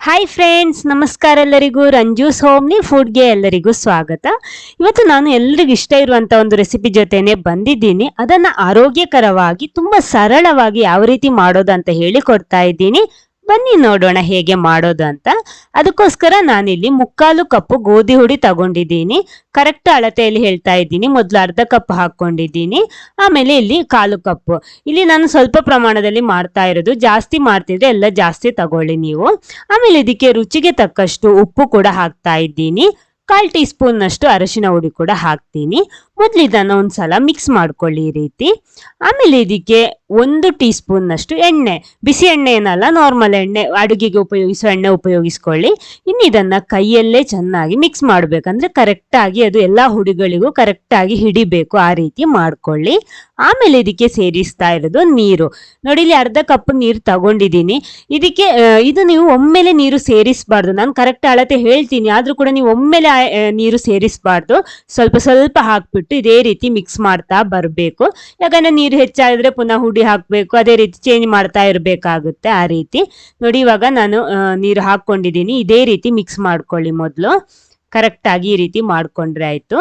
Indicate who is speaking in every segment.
Speaker 1: Hi friends, ನಮಸ್ಕಾರ ಎಲ್ಲರಿಗೂ. ರಂಜೂಸ್ homely ಫುಡ್ಗೆ ಎಲ್ಲರಿಗೂ ಸ್ವಾಗತ. ಇವತ್ತು ನಾನು ಎಲ್ರಿಗೂ ಇಷ್ಟ ಇರುವಂಥ ಒಂದು ರೆಸಿಪಿ ಜೊತೆನೆ ಬಂದಿದ್ದೀನಿ. ಅದನ್ನು ಆರೋಗ್ಯಕರವಾಗಿ ತುಂಬ ಸರಳವಾಗಿ ಯಾವ ರೀತಿ ಮಾಡೋದು ಅಂತ ಹೇಳಿ ಕೊಡ್ತಾ ಇದ್ದೀನಿ. ಬನ್ನಿ ನೋಡೋಣ ಹೇಗೆ ಮಾಡೋದು ಅಂತ. ಅದಕ್ಕೋಸ್ಕರ ನಾನಿಲ್ಲಿ 3/4 ಕಪ್ ಗೋಧಿ ಹುಡಿ ತಗೊಂಡಿದ್ದೀನಿ. ಕರೆಕ್ಟ್ ಅಳತೆಯಲ್ಲಿ ಹೇಳ್ತಾ ಇದ್ದೀನಿ. ಮೊದಲು ಅರ್ಧ ಕಪ್ ಹಾಕೊಂಡಿದ್ದೀನಿ, ಆಮೇಲೆ ಇಲ್ಲಿ 1/4 ಕಪ್. ಇಲ್ಲಿ ನಾನು ಸ್ವಲ್ಪ ಪ್ರಮಾಣದಲ್ಲಿ ಮಾಡ್ತಾ ಇರೋದು, ಜಾಸ್ತಿ ಮಾಡ್ತಿದ್ರೆ ಎಲ್ಲ ಜಾಸ್ತಿ ತಗೊಳ್ಳಿ ನೀವು. ಆಮೇಲೆ ಇದಕ್ಕೆ ರುಚಿಗೆ ತಕ್ಕಷ್ಟು ಉಪ್ಪು ಕೂಡ ಹಾಕ್ತಾ ಇದ್ದೀನಿ. 1/4 ಟೀ ಸ್ಪೂನ್ ನಷ್ಟು ಅರಿಶಿನ ಹುಡಿ ಕೂಡ ಹಾಕ್ತೀನಿ. ಮೊದಲು ಇದನ್ನು ಒಂದ್ಸಲ ಮಿಕ್ಸ್ ಮಾಡ್ಕೊಳ್ಳಿ ಈ ರೀತಿ. ಆಮೇಲೆ ಇದಕ್ಕೆ 1 ಟೀ ಸ್ಪೂನ್ ನಷ್ಟು ಎಣ್ಣೆ, ಬಿಸಿ ಎಣ್ಣೆ ಏನಲ್ಲ, ನಾರ್ಮಲ್ ಎಣ್ಣೆ, ಅಡುಗೆಗೆ ಉಪಯೋಗಿಸೋ ಎಣ್ಣೆ ಉಪಯೋಗಿಸ್ಕೊಳ್ಳಿ. ಇನ್ನು ಇದನ್ನ ಕೈಯಲ್ಲೇ ಚೆನ್ನಾಗಿ ಮಿಕ್ಸ್ ಮಾಡ್ಬೇಕಂದ್ರೆ ಕರೆಕ್ಟ್ ಆಗಿ ಅದು ಎಲ್ಲಾ ಹುಡಿಗಳಿಗೂ ಕರೆಕ್ಟ್ ಆಗಿ ಹಿಡಿಬೇಕು, ಆ ರೀತಿ ಮಾಡ್ಕೊಳ್ಳಿ. ಆಮೇಲೆ ಇದಕ್ಕೆ ಸೇರಿಸ್ತಾ ಇರೋದು ನೀರು. ನೋಡಿ, ಇಲ್ಲಿ ಅರ್ಧ ಕಪ್ ನೀರು ತಗೊಂಡಿದ್ದೀನಿ. ಇದಕ್ಕೆ ಇದು ನೀವು ಒಮ್ಮೆಲೆ ನೀರು ಸೇರಿಸಬಾರ್ದು. ನಾನು ಕರೆಕ್ಟ್ ಅಳತೆ ಹೇಳ್ತೀನಿ, ಆದ್ರೂ ಕೂಡ ನೀವು ಒಮ್ಮೆಲೆ ನೀರು ಸೇರಿಸಬಾರ್ದು. ಸ್ವಲ್ಪ ಸ್ವಲ್ಪ ಹಾಕ್ಬಿಟ್ಟು ಇದೇ ರೀತಿ ಮಿಕ್ಸ್ ಮಾಡ್ತಾ ಬರಬೇಕು. ಯಾಕಂದ್ರೆ ನೀರು ಹೆಚ್ಚಾದ್ರೆ ಪುನಃ ಹುಡಿ ಹಾಕ್ಬೇಕು, ಅದೇ ರೀತಿ ಚೇಂಜ್ ಮಾಡ್ತಾ ಇರಬೇಕಾಗುತ್ತೆ. ಆ ರೀತಿ ನೋಡಿ, ಇವಾಗ ನಾನು ನೀರು ಹಾಕೊಂಡಿದ್ದೀನಿ. ಇದೇ ರೀತಿ ಮಿಕ್ಸ್ ಮಾಡ್ಕೊಳ್ಳಿ. ಮೊದಲು ಕರೆಕ್ಟ್ ಆಗಿ ಈ ರೀತಿ ಮಾಡ್ಕೊಂಡ್ರೆ ಆಯ್ತು.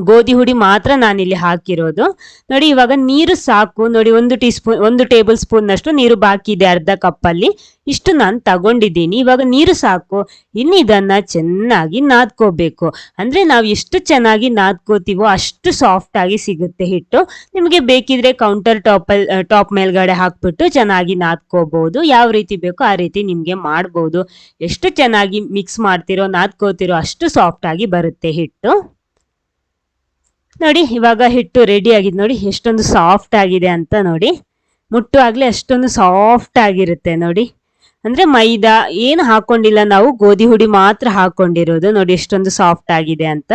Speaker 1: ಗೋಧಿ ಹುಡಿ ಮಾತ್ರ ನಾನಿಲ್ಲಿ ಹಾಕಿರೋದು. ನೋಡಿ, ಇವಾಗ ನೀರು ಸಾಕು. ನೋಡಿ, 1 ಟೇಬಲ್ ಸ್ಪೂನ್ ನಷ್ಟು ನೀರು ಬಾಕಿ ಇದೆ ಅರ್ಧ ಕಪ್ಪಲ್ಲಿ. ಇಷ್ಟು ನಾನು ತಗೊಂಡಿದ್ದೀನಿ. ಇವಾಗ ನೀರು ಸಾಕು. ಇನ್ನು ಇದನ್ನ ಚೆನ್ನಾಗಿ ನಾದ್ಕೋಬೇಕು. ಅಂದ್ರೆ ನಾವು ಎಷ್ಟು ಚೆನ್ನಾಗಿ ನಾದ್ಕೋತೀವೋ ಅಷ್ಟು ಸಾಫ್ಟ್ ಆಗಿ ಸಿಗುತ್ತೆ ಹಿಟ್ಟು. ನಿಮಗೆ ಬೇಕಿದ್ರೆ ಕೌಂಟರ್ ಟಾಪ್ ಮೇಲ್ಗಡೆ ಹಾಕ್ಬಿಟ್ಟು ಚೆನ್ನಾಗಿ ನಾದ್ಕೋಬಹುದು. ಯಾವ ರೀತಿ ಬೇಕೋ ಆ ರೀತಿ ನಿಮ್ಗೆ ಮಾಡ್ಬೋದು. ಎಷ್ಟು ಚೆನ್ನಾಗಿ ಮಿಕ್ಸ್ ಮಾಡ್ತಿರೋ ನಾದ್ಕೋತಿರೋ ಅಷ್ಟು ಸಾಫ್ಟ್ ಆಗಿ ಬರುತ್ತೆ ಹಿಟ್ಟು. ನೋಡಿ, ಇವಾಗ ಹಿಟ್ಟು ರೆಡಿ ಆಗಿದೆ. ನೋಡಿ ಎಷ್ಟೊಂದು ಸಾಫ್ಟ್ ಆಗಿದೆ ಅಂತ. ನೋಡಿ, ಮುಟ್ಟುವಾಗ್ಲೇ ಅಷ್ಟೊಂದು ಸಾಫ್ಟ್ ಆಗಿರುತ್ತೆ. ನೋಡಿ, ಅಂದ್ರೆ ಮೈದಾ ಏನು ಹಾಕೊಂಡಿಲ್ಲ, ನಾವು ಗೋಧಿ ಹುಡಿ ಮಾತ್ರ ಹಾಕೊಂಡಿರೋದು. ನೋಡಿ ಎಷ್ಟೊಂದು ಸಾಫ್ಟ್ ಆಗಿದೆ ಅಂತ.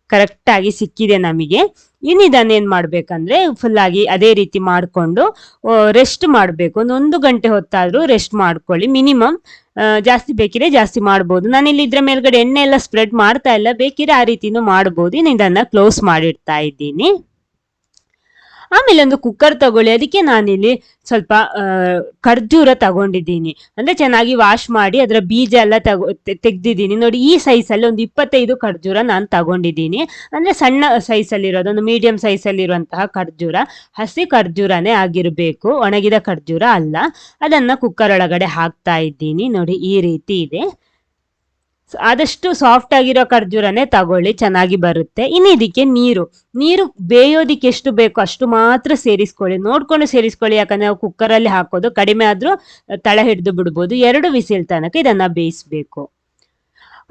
Speaker 1: ಕರೆಕ್ಟ್ ಆಗಿ ಸಿಕ್ಕಿದೆ ನಮಗೆ. ಇನ್ನು ಇದನ್ನೇನ್ ಮಾಡ್ಬೇಕಂದ್ರೆ ಫುಲ್ ಆಗಿ ಅದೇ ರೀತಿ ಮಾಡ್ಕೊಂಡು ರೆಸ್ಟ್ ಮಾಡ್ಬೇಕು. 1 ಗಂಟೆ ಹೊತ್ತಾದ್ರೂ ರೆಸ್ಟ್ ಮಾಡ್ಕೊಳ್ಳಿ ಮಿನಿಮಮ್. ಜಾಸ್ತಿ ಬೇಕಿದ್ರೆ ಜಾಸ್ತಿ ಮಾಡ್ಬೋದು. ನಾನಿಲ್ಲಿ ಇದ್ರ ಮೇಲ್ಗಡೆ ಎಣ್ಣೆ ಎಲ್ಲ ಸ್ಪ್ರೆಡ್ ಮಾಡ್ತಾ ಇಲ್ಲ, ಬೇಕಿದ್ರೆ ಆ ರೀತಿನೂ ಮಾಡ್ಬೋದು. ಇನ್ನು ಇದನ್ನ ಕ್ಲೋಸ್ ಮಾಡಿಡ್ತಾ ಇದ್ದೀನಿ. ಆಮೇಲೆ ಒಂದು ಕುಕ್ಕರ್ ತಗೊಳ್ಳಿ. ಅದಕ್ಕೆ ನಾನಿಲ್ಲಿ ಸ್ವಲ್ಪ ಖರ್ಜೂರ ತಗೊಂಡಿದ್ದೀನಿ. ಅಂದ್ರೆ ಚೆನ್ನಾಗಿ ವಾಶ್ ಮಾಡಿ ಅದರ ಬೀಜ ಎಲ್ಲ ತೆಗ್ದಿದ್ದೀನಿ. ನೋಡಿ, ಈ ಸೈಜಲ್ಲಿ ಒಂದು 25 ಖರ್ಜೂರ ನಾನು ತಗೊಂಡಿದ್ದೀನಿ. ಅಂದ್ರೆ ಸಣ್ಣ ಸೈಜಲ್ಲಿ ಇರೋದು, ಒಂದು ಮೀಡಿಯಂ ಸೈಜಲ್ಲಿ ಇರುವಂತಹ ಖರ್ಜೂರ. ಹಸಿ ಖರ್ಜೂರನೇ ಆಗಿರಬೇಕು, ಒಣಗಿದ ಖರ್ಜೂರ ಅಲ್ಲ. ಅದನ್ನ ಕುಕ್ಕರ್ ಒಳಗಡೆ ಹಾಕ್ತಾ ಇದ್ದೀನಿ. ನೋಡಿ, ಈ ರೀತಿ ಇದೆ. ಆದಷ್ಟು ಸಾಫ್ಟ್ ಆಗಿರೋ ಖರ್ಜೂರನೇ ತಗೊಳ್ಳಿ, ಚೆನ್ನಾಗಿ ಬರುತ್ತೆ. ಇನ್ನು ಇದಕ್ಕೆ ನೀರು ಬೇಯೋದಿಕ್ಕೆ ಎಷ್ಟು ಬೇಕೋ ಅಷ್ಟು ಮಾತ್ರ ಸೇರಿಸ್ಕೊಳ್ಳಿ, ನೋಡ್ಕೊಂಡು ಸೇರಿಸ್ಕೊಳ್ಳಿ. ಯಾಕಂದ್ರೆ ನಾವು ಕುಕ್ಕರಲ್ಲಿ ಹಾಕೋದು, ಕಡಿಮೆ ಆದ್ರೂ ತಳ ಹಿಡಿದು ಬಿಡ್ಬೋದು. 2 ವಿಸಿಲ್ ತನಕ ಇದನ್ನ ಬೇಯಿಸ್ಬೇಕು.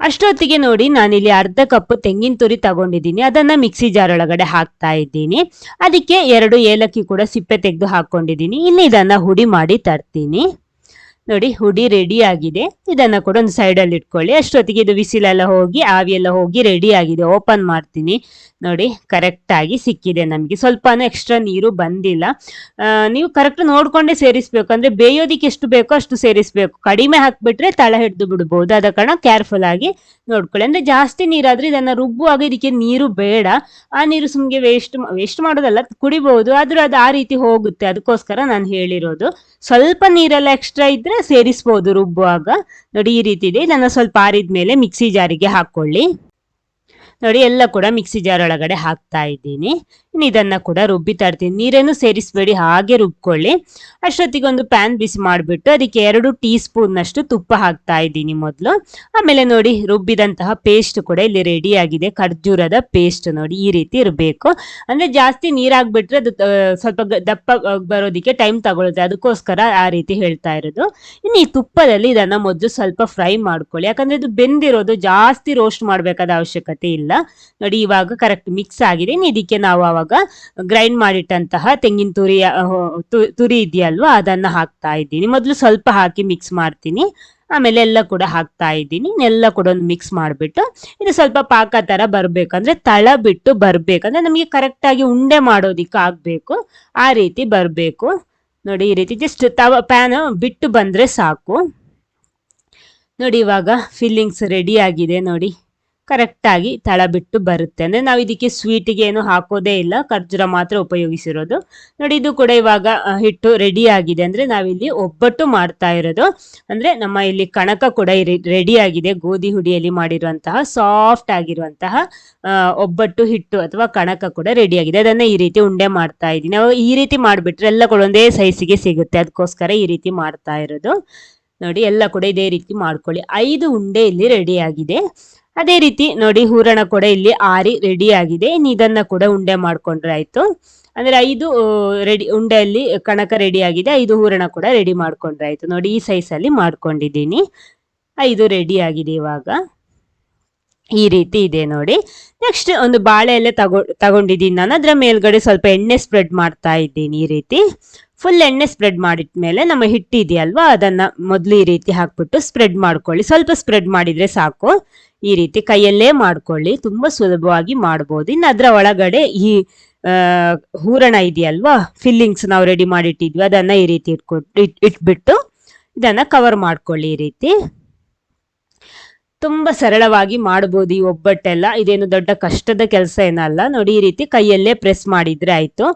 Speaker 1: ಅಷ್ಟೊತ್ತಿಗೆ ನೋಡಿ, ನಾನಿಲ್ಲಿ ಅರ್ಧ ಕಪ್ ತೆಂಗಿನ ತುರಿ ತಗೊಂಡಿದ್ದೀನಿ. ಅದನ್ನ ಮಿಕ್ಸಿ ಜಾರ್ ಒಳಗಡೆ ಹಾಕ್ತಾ ಇದ್ದೀನಿ. ಅದಕ್ಕೆ 2 ಏಲಕ್ಕಿ ಕೂಡ ಸಿಪ್ಪೆ ತೆಗೆದು ಹಾಕೊಂಡಿದ್ದೀನಿ. ಇನ್ನು ಇದನ್ನ ಹುಡಿ ಮಾಡಿ ತರ್ತೀನಿ. ನೋಡಿ, ಹುಡಿ ರೆಡಿ ಆಗಿದೆ. ಇದನ್ನ ಕೂಡ ಒಂದು ಸೈಡಲ್ಲಿ ಇಟ್ಕೊಳ್ಳಿ. ಅಷ್ಟೊತ್ತಿಗೆ ಇದು ವಿಸಿಲೆಲ್ಲ ಹೋಗಿ ಆವಿ ಎಲ್ಲ ಹೋಗಿ ರೆಡಿ ಆಗಿದೆ. ಓಪನ್ ಮಾಡ್ತೀನಿ. ನೋಡಿ, ಕರೆಕ್ಟ್ ಆಗಿ ಸಿಕ್ಕಿದೆ ನಮಗೆ. ಸ್ವಲ್ಪನೂ ಎಕ್ಸ್ಟ್ರಾ ನೀರು ಬಂದಿಲ್ಲ. ನೀವು ಕರೆಕ್ಟ್ ನೋಡ್ಕೊಂಡೇ ಸೇರಿಸ್ಬೇಕು. ಅಂದ್ರೆ ಬೇಯೋದಿಕ್ಕೆ ಎಷ್ಟು ಬೇಕೋ ಅಷ್ಟು ಸೇರಿಸ್ಬೇಕು. ಕಡಿಮೆ ಹಾಕ್ಬಿಟ್ರೆ ತಳ ಹಿಡಿದು ಬಿಡ್ಬೋದು. ಆದ ಕಾರಣ ಕೇರ್ಫುಲ್ ಆಗಿ ನೋಡ್ಕೊಳ್ಳಿ. ಅಂದ್ರೆ ಜಾಸ್ತಿ ನೀರಾದ್ರೆ ಇದನ್ನ ರುಬ್ಬುವಾಗ ಇದಕ್ಕೆ ನೀರು ಬೇಡ. ಆ ನೀರು ಸುಮ್ಗೆ ವೇಸ್ಟ್ ಮಾಡೋದಲ್ಲ, ಕುಡಿಬಹುದು. ಆದ್ರೂ ಅದು ಆ ರೀತಿ ಹೋಗುತ್ತೆ. ಅದಕ್ಕೋಸ್ಕರ ನಾನು ಹೇಳಿರೋದು. ಸ್ವಲ್ಪ ನೀರೆಲ್ಲ ಎಕ್ಸ್ಟ್ರಾ ಇದ್ರೆ ಸೇರಿಸಬಹುದು ರುಬ್ಬುವಾಗ. ನೋಡಿ, ಈ ರೀತಿ ಇದೆ. ಇದನ್ನ ಸ್ವಲ್ಪ ಆರಿದ್ಮೇಲೆ ಮಿಕ್ಸಿ ಜಾರಿಗೆ ಹಾಕೊಳ್ಳಿ. ನೋಡಿ, ಎಲ್ಲ ಕೂಡ ಮಿಕ್ಸಿ ಜಾರ್ ಒಳಗಡೆ ಹಾಕ್ತಾ ಇದ್ದೀನಿ. ಇನ್ನು ಇದನ್ನ ಕೂಡ ರುಬ್ಬಿ ತರ್ತೀನಿ. ನೀರೇನು ಸೇರಿಸಬೇಡಿ, ಹಾಗೆ ರುಬ್ಕೊಳ್ಳಿ. ಅಷ್ಟೊತ್ತಿಗೆ ಒಂದು ಪ್ಯಾನ್ ಬಿಸಿ ಮಾಡಿಬಿಟ್ಟು ಅದಕ್ಕೆ 2 ಟೀ ಸ್ಪೂನ್ ನಷ್ಟು ತುಪ್ಪ ಹಾಕ್ತಾ ಇದ್ದೀನಿ ಮೊದಲು. ಆಮೇಲೆ ನೋಡಿ, ರುಬ್ಬಿದಂತಹ ಪೇಸ್ಟ್ ಕೂಡ ಇಲ್ಲಿ ರೆಡಿ ಆಗಿದೆ. ಖರ್ಜೂರದ ಪೇಸ್ಟ್ ನೋಡಿ ಈ ರೀತಿ ಇರಬೇಕು. ಅಂದ್ರೆ ಜಾಸ್ತಿ ನೀರಾಗ್ಬಿಟ್ರೆ ಅದು ಸ್ವಲ್ಪ ದಪ್ಪ ಬರೋದಿಕ್ಕೆ ಟೈಮ್ ತಗೊಳುತ್ತೆ. ಅದಕ್ಕೋಸ್ಕರ ಆ ರೀತಿ ಹೇಳ್ತಾ ಇರೋದು. ಇನ್ನು ಈ ತುಪ್ಪದಲ್ಲಿ ಇದನ್ನ ಮೊದಲು ಸ್ವಲ್ಪ ಫ್ರೈ ಮಾಡ್ಕೊಳ್ಳಿ. ಯಾಕಂದ್ರೆ ಇದು ಬೆಂದಿರೋದು, ಜಾಸ್ತಿ ರೋಸ್ಟ್ ಮಾಡ್ಬೇಕಾದ ಅವಶ್ಯಕತೆ ಇಲ್ಲ. ನೋಡಿ, ಇವಾಗ ಕರೆಕ್ಟ್ ಮಿಕ್ಸ್ ಆಗಿದೆ. ಇದಕ್ಕೆ ನಾವು ಅವಾಗ ಗ್ರೈಂಡ್ ಮಾಡಿಟ್ಟಂತಹ ತೆಂಗಿನ ತುರಿ ಇದೆಯಲ್ವಾ, ಅದನ್ನ ಹಾಕ್ತಾ ಇದ್ದೀನಿ. ಮೊದಲು ಸ್ವಲ್ಪ ಹಾಕಿ ಮಿಕ್ಸ್ ಮಾಡ್ತೀನಿ. ಆಮೇಲೆ ಎಲ್ಲ ಕೂಡ ಹಾಕ್ತಾ ಇದ್ದೀನಿ. ಎಲ್ಲ ಕೂಡ ಒಂದು ಮಿಕ್ಸ್ ಮಾಡಿಬಿಟ್ಟು ಇದು ಸ್ವಲ್ಪ ಪಾಕ ತರ ಬರ್ಬೇಕಂದ್ರೆ ತಳ ಬಿಟ್ಟು ಬರ್ಬೇಕಂದ್ರೆ ನಮಗೆ ಕರೆಕ್ಟ್ ಆಗಿ ಉಂಡೆ ಮಾಡೋದಿಕ್ಕೆ ಆಗ್ಬೇಕು. ಆ ರೀತಿ ಬರ್ಬೇಕು. ನೋಡಿ, ಈ ರೀತಿ ಜಸ್ಟ್ ಪ್ಯಾನ್ ಬಿಟ್ಟು ಬಂದ್ರೆ ಸಾಕು. ನೋಡಿ, ಇವಾಗ ಫಿಲ್ಲಿಂಗ್ಸ್ ರೆಡಿ ಆಗಿದೆ. ನೋಡಿ, ಕರೆಕ್ಟಾಗಿ ತಳ ಬಿಟ್ಟು ಬರುತ್ತೆ. ಅಂದರೆ ನಾವು ಇದಕ್ಕೆ ಸ್ವೀಟಿಗೆ ಏನು ಹಾಕೋದೇ ಇಲ್ಲ, ಖರ್ಜೂರ ಮಾತ್ರ ಉಪಯೋಗಿಸಿರೋದು. ನೋಡಿ ಇದು ಕೂಡ ಇವಾಗ ಹಿಟ್ಟು ರೆಡಿ ಆಗಿದೆ. ಅಂದರೆ ನಾವಿಲ್ಲಿ ಒಬ್ಬಟ್ಟು ಮಾಡ್ತಾ ಇರೋದು. ಅಂದರೆ ನಮ್ಮ ಇಲ್ಲಿ ಕಣಕ ಕೂಡ ರೆಡಿ ಆಗಿದೆ. ಗೋಧಿ ಹುಡಿಯಲ್ಲಿ ಮಾಡಿರುವಂತಹ ಸಾಫ್ಟ್ ಆಗಿರುವಂತಹ ಒಬ್ಬಟ್ಟು ಹಿಟ್ಟು ಅಥವಾ ಕಣಕ ಕೂಡ ರೆಡಿ ಆಗಿದೆ. ಅದನ್ನ ಈ ರೀತಿ ಉಂಡೆ ಮಾಡ್ತಾ ಇದ್ದೀನಿ. ನಾವು ಈ ರೀತಿ ಮಾಡಿಬಿಟ್ರೆ ಎಲ್ಲ ಕೂಡ ಒಂದೇ ಸೈಜಿಗೆ ಸಿಗುತ್ತೆ, ಅದಕ್ಕೋಸ್ಕರ ಈ ರೀತಿ ಮಾಡ್ತಾ ಇರೋದು. ನೋಡಿ ಎಲ್ಲ ಕೂಡ ಇದೇ ರೀತಿ ಮಾಡ್ಕೊಳ್ಳಿ. 5 ಉಂಡೆ ಇಲ್ಲಿ ರೆಡಿ ಆಗಿದೆ. ಅದೇ ರೀತಿ ನೋಡಿ ಹೂರಣ ಕೂಡ ಇಲ್ಲಿ ಆರಿ ರೆಡಿ ಆಗಿದೆ. ಇನ್ನು ಇದನ್ನ ಕೂಡ ಉಂಡೆ ಮಾಡ್ಕೊಂಡ್ರೆ ಆಯ್ತು. ಅಂದ್ರೆ 5 ರೆಡಿ ಉಂಡೆಯಲ್ಲಿ ಕಣಕ ರೆಡಿ ಆಗಿದೆ, 5 ಹೂರಣ ಕೂಡ ರೆಡಿ ಮಾಡ್ಕೊಂಡ್ರೆ ಆಯ್ತು. ನೋಡಿ ಈ ಸೈಜ್ ಅಲ್ಲಿ ಮಾಡ್ಕೊಂಡಿದ್ದೀನಿ. 5 ರೆಡಿ ಆಗಿದೆ. ಇವಾಗ ಈ ರೀತಿ ಇದೆ ನೋಡಿ. ನೆಕ್ಸ್ಟ್ ಒಂದು ಬಾಳೆ ಎಲೆ ತಗೊಂಡಿದ್ದೀನಿ ನಾನು. ಅದರ ಮೇಲ್ಗಡೆ ಸ್ವಲ್ಪ ಎಣ್ಣೆ ಸ್ಪ್ರೆಡ್ ಮಾಡ್ತಾ ಇದ್ದೀನಿ. ಈ ರೀತಿ ಫುಲ್ ಎಣ್ಣೆ ಸ್ಪ್ರೆಡ್ ಮಾಡಿದ್ಮೇಲೆ ನಮ್ಮ ಹಿಟ್ಟು ಇದೆಯಲ್ವಾ, ಅದನ್ನ ಮೊದಲು ಈ ರೀತಿ ಹಾಕ್ಬಿಟ್ಟು ಸ್ಪ್ರೆಡ್ ಮಾಡ್ಕೊಳ್ಳಿ. ಸ್ವಲ್ಪ ಸ್ಪ್ರೆಡ್ ಮಾಡಿದ್ರೆ ಸಾಕು. ಈ ರೀತಿ ಕೈಯಲ್ಲೇ ಮಾಡ್ಕೊಳ್ಳಿ, ತುಂಬಾ ಸುಲಭವಾಗಿ ಮಾಡ್ಬೋದು. ಇನ್ನು ಅದರ ಒಳಗಡೆ ಈ ಹೂರಣ ಇದೆಯಲ್ವಾ, ಫಿಲ್ಲಿಂಗ್ಸ್ ನಾವು ರೆಡಿ ಮಾಡಿಟ್ಟಿದ್ವಿ, ಅದನ್ನ ಈ ರೀತಿ ಇಟ್ಬಿಟ್ಟು ಇದನ್ನ ಕವರ್ ಮಾಡ್ಕೊಳ್ಳಿ. ಈ ರೀತಿ ತುಂಬಾ ಸರಳವಾಗಿ ಮಾಡಬಹುದು ಈ ಒಬ್ಬಟ್ಟೆಲ್ಲ. ಇದೇನು ದೊಡ್ಡ ಕಷ್ಟದ ಕೆಲಸ ಏನಲ್ಲ. ನೋಡಿ ಈ ರೀತಿ ಕೈಯಲ್ಲೇ ಪ್ರೆಸ್ ಮಾಡಿದ್ರೆ ಆಯ್ತು.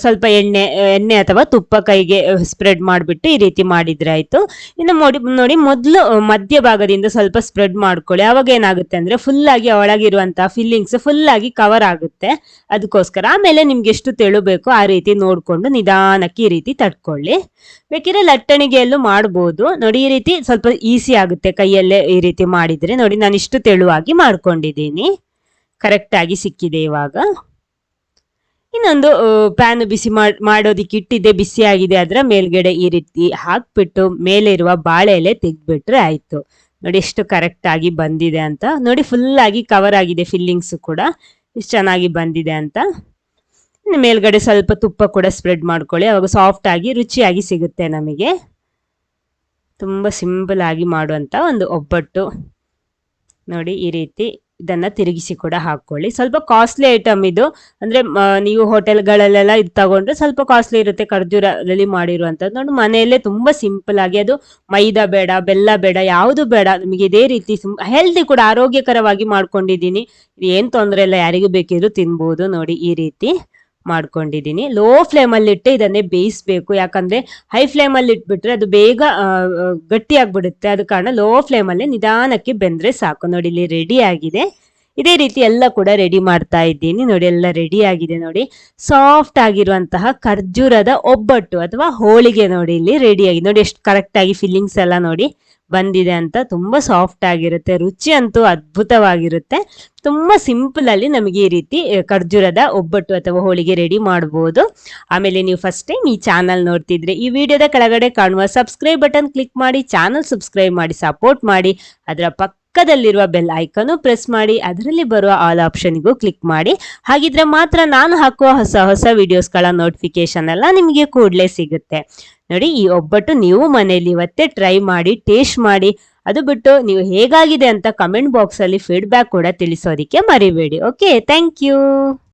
Speaker 1: ಸ್ವಲ್ಪ ಎಣ್ಣೆ ಅಥವಾ ತುಪ್ಪ ಕೈಗೆ ಸ್ಪ್ರೆಡ್ ಮಾಡಿಬಿಟ್ಟು ಈ ರೀತಿ ಮಾಡಿದ್ರೆ ಆಯ್ತು. ಇನ್ನು ನೋಡಿ ಮೊದಲು ಮಧ್ಯ ಭಾಗದಿಂದ ಸ್ವಲ್ಪ ಸ್ಪ್ರೆಡ್ ಮಾಡ್ಕೊಳ್ಳಿ. ಅವಾಗ ಏನಾಗುತ್ತೆ ಅಂದ್ರೆ ಫುಲ್ ಆಗಿ ಒಳಗಿರುವಂತಹ ಫಿಲ್ಲಿಂಗ್ಸ್ ಫುಲ್ ಆಗಿ ಕವರ್ ಆಗುತ್ತೆ. ಅದಕ್ಕೋಸ್ಕರ ಆಮೇಲೆ ನಿಮ್ಗೆ ಎಷ್ಟು ತೆಳು ಬೇಕೋ ಆ ರೀತಿ ನೋಡ್ಕೊಂಡು ನಿಧಾನಕ್ಕೆ ಈ ರೀತಿ ತಟ್ಕೊಳ್ಳಿ. ಬೇಕಿದ್ರೆ ಲಟ್ಟಣಿಗೆಯಲ್ಲೂ ಮಾಡ್ಬೋದು. ನೋಡಿ ಈ ರೀತಿ ಸ್ವಲ್ಪ ಈಸಿ ಆಗುತ್ತೆ ಕೈಯಲ್ಲೇ ಈ ರೀತಿ ಮಾಡಿದ್ರೆ. ನೋಡಿ ನಾನು ಇಷ್ಟು ತೆಳುವಾಗಿ ಮಾಡ್ಕೊಂಡಿದ್ದೀನಿ, ಕರೆಕ್ಟ್ ಆಗಿ ಸಿಕ್ಕಿದೆ. ಇವಾಗ ಇನ್ನೊಂದು ಪ್ಯಾನ್ ಬಿಸಿ ಮಾಡೋದಿಕ್ಕೆ ಇಟ್ಟಿದ್ದೆ, ಬಿಸಿ ಆಗಿದೆ. ಅದರ ಮೇಲ್ಗಡೆ ಈ ರೀತಿ ಹಾಕ್ಬಿಟ್ಟು ಮೇಲೆ ಇರುವ ಬಾಳೆ ಎಲೆ ತೆಗ್ದ್ಬಿಟ್ರೆ ಆಯ್ತು. ನೋಡಿ ಎಷ್ಟು ಕರೆಕ್ಟ್ ಆಗಿ ಬಂದಿದೆ ಅಂತ. ನೋಡಿ ಫುಲ್ ಆಗಿ ಕವರ್ ಆಗಿದೆ ಫಿಲ್ಲಿಂಗ್ಸ್ ಕೂಡ, ಎಷ್ಟು ಚೆನ್ನಾಗಿ ಬಂದಿದೆ ಅಂತ. ಮೇಲ್ಗಡೆ ಸ್ವಲ್ಪ ತುಪ್ಪ ಕೂಡ ಸ್ಪ್ರೆಡ್ ಮಾಡ್ಕೊಳ್ಳಿ, ಅವಾಗ ಸಾಫ್ಟ್ ಆಗಿ ರುಚಿಯಾಗಿ ಸಿಗುತ್ತೆ ನಮಗೆ. ತುಂಬಾ ಸಿಂಪಲ್ ಆಗಿ ಮಾಡುವಂತ ಒಂದು ಒಬ್ಬಟ್ಟು. ನೋಡಿ ಈ ರೀತಿ ಇದನ್ನ ತಿರುಗಿಸಿ ಕೂಡ ಹಾಕೊಳ್ಳಿ. ಸ್ವಲ್ಪ ಕಾಸ್ಟ್ಲಿ ಐಟಮ್ ಇದು. ಅಂದ್ರೆ ನೀವು ಹೋಟೆಲ್ಗಳಲ್ಲೆಲ್ಲ ಇದು ತಗೊಂಡ್ರೆ ಸ್ವಲ್ಪ ಕಾಸ್ಟ್ಲಿ ಇರುತ್ತೆ, ಖರ್ಜೂರದಲ್ಲಿ ಮಾಡಿರುವಂತದ್ದು. ನೋಡಿ ಮನೆಯಲ್ಲೇ ತುಂಬಾ ಸಿಂಪಲ್ ಆಗಿ, ಅದು ಮೈದಾ ಬೇಡ, ಬೆಲ್ಲ ಬೇಡ, ಯಾವುದು ಬೇಡ, ನಿಮಗೆ ಇದೇ ರೀತಿ ಹೆಲ್ದಿ ಕೂಡ ಆರೋಗ್ಯಕರವಾಗಿ ಮಾಡ್ಕೊಂಡಿದ್ದೀನಿ. ಏನ್ ತೊಂದರೆ ಇಲ್ಲ, ಯಾರಿಗೂ ಬೇಕಿದ್ರು ತಿನ್ಬಹುದು. ನೋಡಿ ಈ ರೀತಿ ಮಾಡ್ಕೊಂಡಿದ್ದೀನಿ. ಲೋ ಫ್ಲೇಮಲ್ಲಿ ಇಟ್ಟು ಇದನ್ನೇ ಬೇಯಿಸ್ಬೇಕು. ಯಾಕಂದ್ರೆ ಹೈ ಫ್ಲೇಮಲ್ಲಿ ಇಟ್ಬಿಟ್ರೆ ಅದು ಬೇಗ ಗಟ್ಟಿ ಆಗ್ಬಿಡುತ್ತೆ. ಅದ ಕಾರಣ ಲೋ ಫ್ಲೇಮಲ್ಲಿ ನಿಧಾನಕ್ಕೆ ಬೆಂದ್ರೆ ಸಾಕು. ನೋಡಿ ಇಲ್ಲಿ ರೆಡಿ ಆಗಿದೆ. ಇದೇ ರೀತಿ ಎಲ್ಲ ಕೂಡ ರೆಡಿ ಮಾಡ್ತಾ ಇದ್ದೀನಿ. ನೋಡಿ ಎಲ್ಲ ರೆಡಿ ಆಗಿದೆ. ನೋಡಿ ಸಾಫ್ಟ್ ಆಗಿರುವಂತಹ ಖರ್ಜೂರದ ಒಬ್ಬಟ್ಟು ಅಥವಾ ಹೋಳಿಗೆ ನೋಡಿ ಇಲ್ಲಿ ರೆಡಿ ಆಗಿದೆ. ನೋಡಿ ಎಷ್ಟು ಕರೆಕ್ಟ್ ಆಗಿ ಫಿಲ್ಲಿಂಗ್ಸ್ ಎಲ್ಲ ನೋಡಿ ಬಂದಿದೆ ಅಂತ. ತುಂಬಾ ಸಾಫ್ಟ್ ಆಗಿರುತ್ತೆ, ರುಚಿ ಅಂತೂ ಅದ್ಭುತವಾಗಿರುತ್ತೆ. ತುಂಬಾ ಸಿಂಪಲ್ ಅಲ್ಲಿ ನಮಗೆ ಈ ರೀತಿ ಖರ್ಜೂರದ ಒಬ್ಬಟ್ಟು ಅಥವಾ ಹೋಳಿಗೆ ರೆಡಿ ಮಾಡಬಹುದು. ಆಮೇಲೆ ನೀವು ಫಸ್ಟ್ ಟೈಮ್ ಈ ಚಾನಲ್ ನೋಡ್ತಿದ್ರೆ ಈ ವಿಡಿಯೋದ ಕೆಳಗಡೆ ಕಾಣುವ ಸಬ್ಸ್ಕ್ರೈಬ್ ಬಟನ್ ಕ್ಲಿಕ್ ಮಾಡಿ ಚಾನಲ್ ಸಬ್ಸ್ಕ್ರೈಬ್ ಮಾಡಿ ಸಪೋರ್ಟ್ ಮಾಡಿ. ಅದರ ಪಕ್ಕದಲ್ಲಿರುವ ಬೆಲ್ ಐಕನ್ ಪ್ರೆಸ್ ಮಾಡಿ, ಅದರಲ್ಲಿ ಬರುವ ಆಲ್ ಆಪ್ಷನ್ಗೂ ಕ್ಲಿಕ್ ಮಾಡಿ. ಹಾಗಿದ್ರೆ ಮಾತ್ರ ನಾನು ಹಾಕುವ ಹೊಸ ವಿಡಿಯೋಸ್ಗಳ ನೋಟಿಫಿಕೇಶನ್ ಎಲ್ಲ ನಿಮಗೆ ಕೂಡಲೇ ಸಿಗುತ್ತೆ. ನೋಡಿ ಈ ಒಬ್ಬಟ್ಟು ನೀವು ಮನೆಯಲ್ಲಿ ಇವತ್ತೇ ಟ್ರೈ ಮಾಡಿ, ಟೇಸ್ಟ್ ಮಾಡಿ. ಅದು ಬಿಟ್ಟು ನೀವು ಹೇಗಾಗಿದೆ ಅಂತ ಕಮೆಂಟ್ ಬಾಕ್ಸ್ ಅಲ್ಲಿ ಫೀಡ್ಬ್ಯಾಕ್ ಕೂಡ ತಿಳಿಸೋದಿಕ್ಕೆ ಮರಿಬೇಡಿ. Okay, thank you.